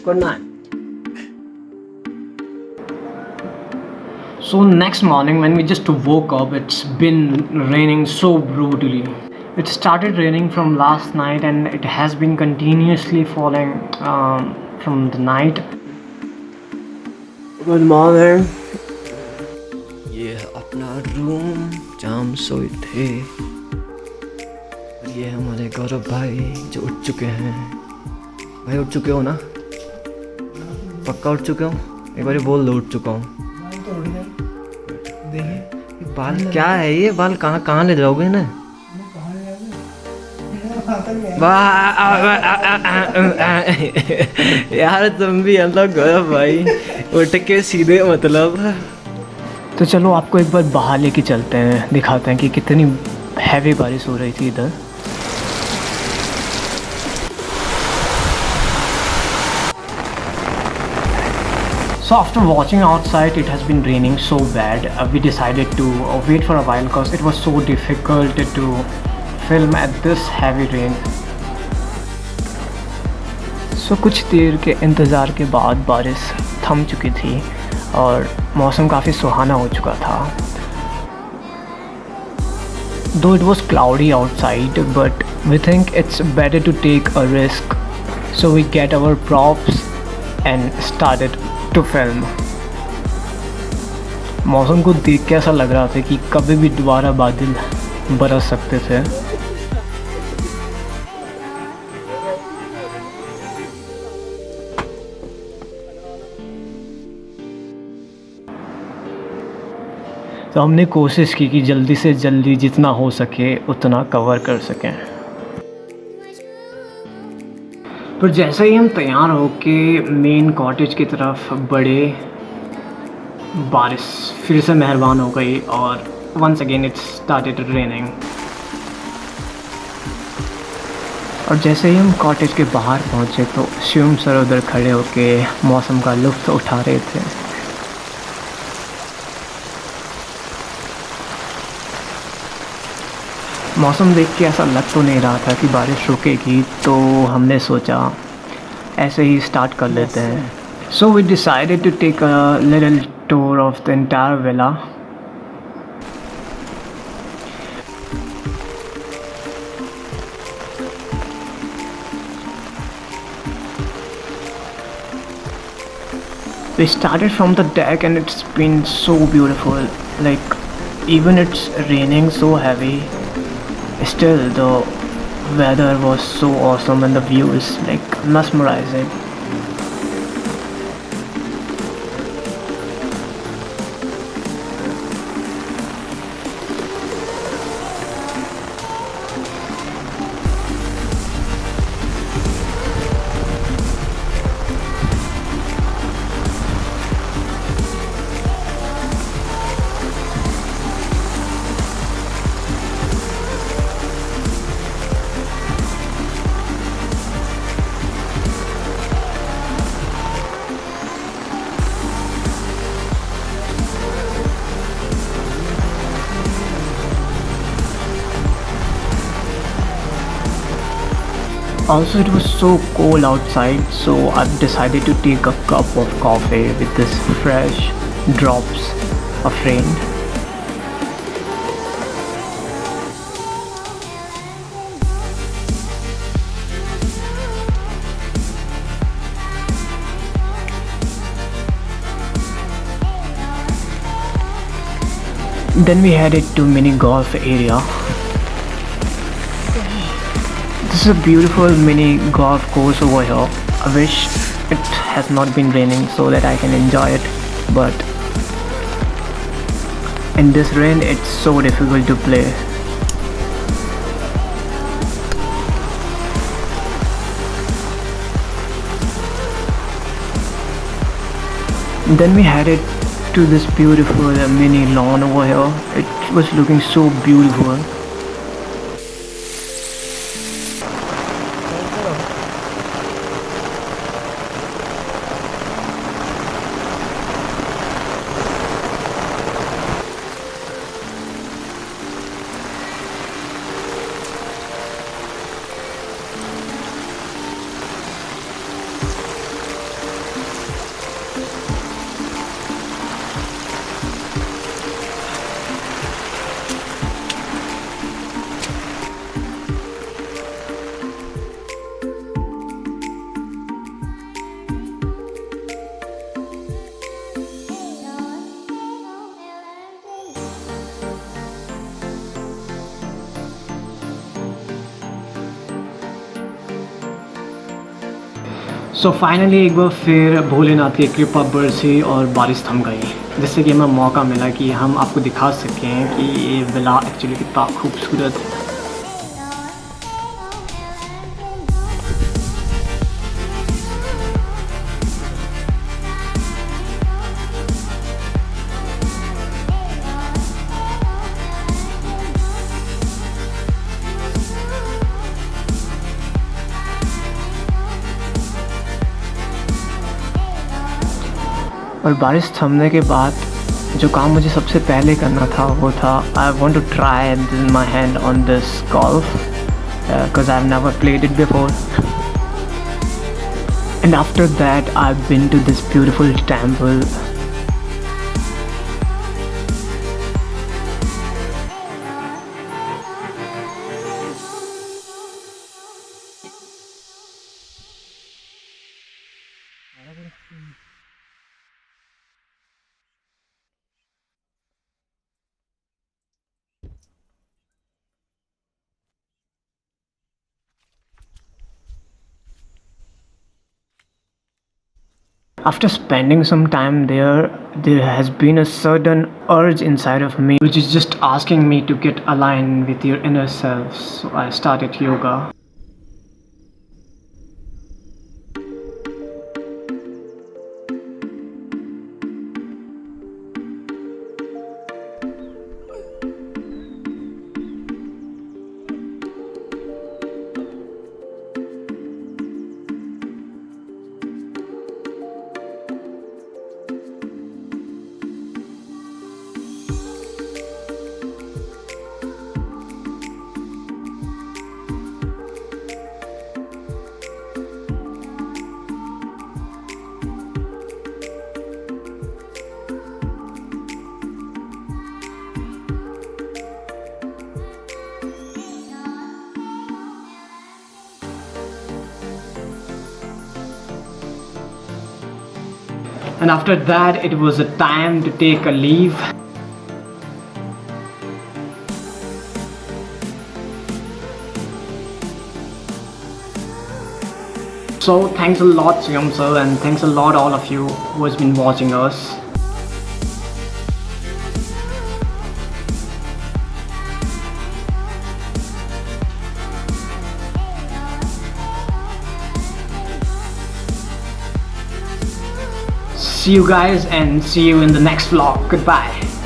Good night. So next morning when we just woke up, it's been raining so brutally. It started raining from last night and it has been continuously falling from the night. Good morning. ये है अपना room जहाँ हम सोए थे, और ये हमारे गौरव भाई जो उठ चुके हैं। भाई उठ चुके हो ना? पक्का उठ चुके हो? एक बार बोल दो उठ चुका हूँ। ये बाल क्या है? ये बाल कहाँ कहाँ ले जाओगे ना? यार तुम भी अलग गौरव भाई, उठ के सीधे मतलब। तो चलो आपको एक बार बाहर लेके चलते हैं, दिखाते हैं कि कितनी हैवी बारिश हो रही थी इधर। So after watching outside, it has been raining so bad. We decided to wait for a while because it was so difficult to film at this heavy rain. So कुछ देर के इंतज़ार के बाद बारिश थम चुकी थी और मौसम काफ़ी सुहाना हो चुका था. Though it was cloudy outside, but we think it's better to take a risk. So we get our props and started to film. मौसम को देख के ऐसा लग रहा था कि कभी भी दोबारा बादल बरस सकते थे. तो हमने कोशिश की कि जल्दी से जल्दी जितना हो सके उतना कवर कर सकें. पर जैसे ही हम तैयार होके मेन कॉटेज की तरफ बढ़े, बारिश फिर से मेहरबान हो गई और once again it started raining. और जैसे ही हम कॉटेज के बाहर पहुंचे तो शिवम सर उधर खड़े होके मौसम का लुत्फ़ उठा रहे थे. मौसम देख के ऐसा लग तो नहीं रहा था कि बारिश रुकेगी, तो हमने सोचा ऐसे ही स्टार्ट कर लेते हैं. So we decided to take a little tour of the entire villa. We started from the deck and it's been so beautiful. Like even it's raining so heavy, still the weather was so awesome and the view is like mesmerizing. Also, it was so cold outside, so I've decided to take a cup of coffee with this fresh drops of rain. Then we headed to mini golf area. This is a beautiful mini golf course over here. I wish it has not been raining so that I can enjoy it, but in this rain it's so difficult to play. Then we headed to this beautiful mini lawn over here. It was looking so beautiful. So finally एक बार फिर भोलेनाथ की कृपा बरसी और बारिश थम गई, जिससे कि हमें मौका मिला कि हम आपको दिखा सकें कि ये विला एक्चुअली कितना खूबसूरत है। और बारिश थमने के बाद जो काम मुझे सबसे पहले करना था वो था I want to try my hand on this golf because I have never played it before and after that I have been to this beautiful temple. After spending some time there, there has been a certain urge inside of me which is just asking me to get aligned with your inner self. So I started yoga. And after that, it was a time to take a leave. So thanks a lot, Shyam sir, and thanks a lot all of you who has been watching us. See you guys and see you in the next vlog. Goodbye.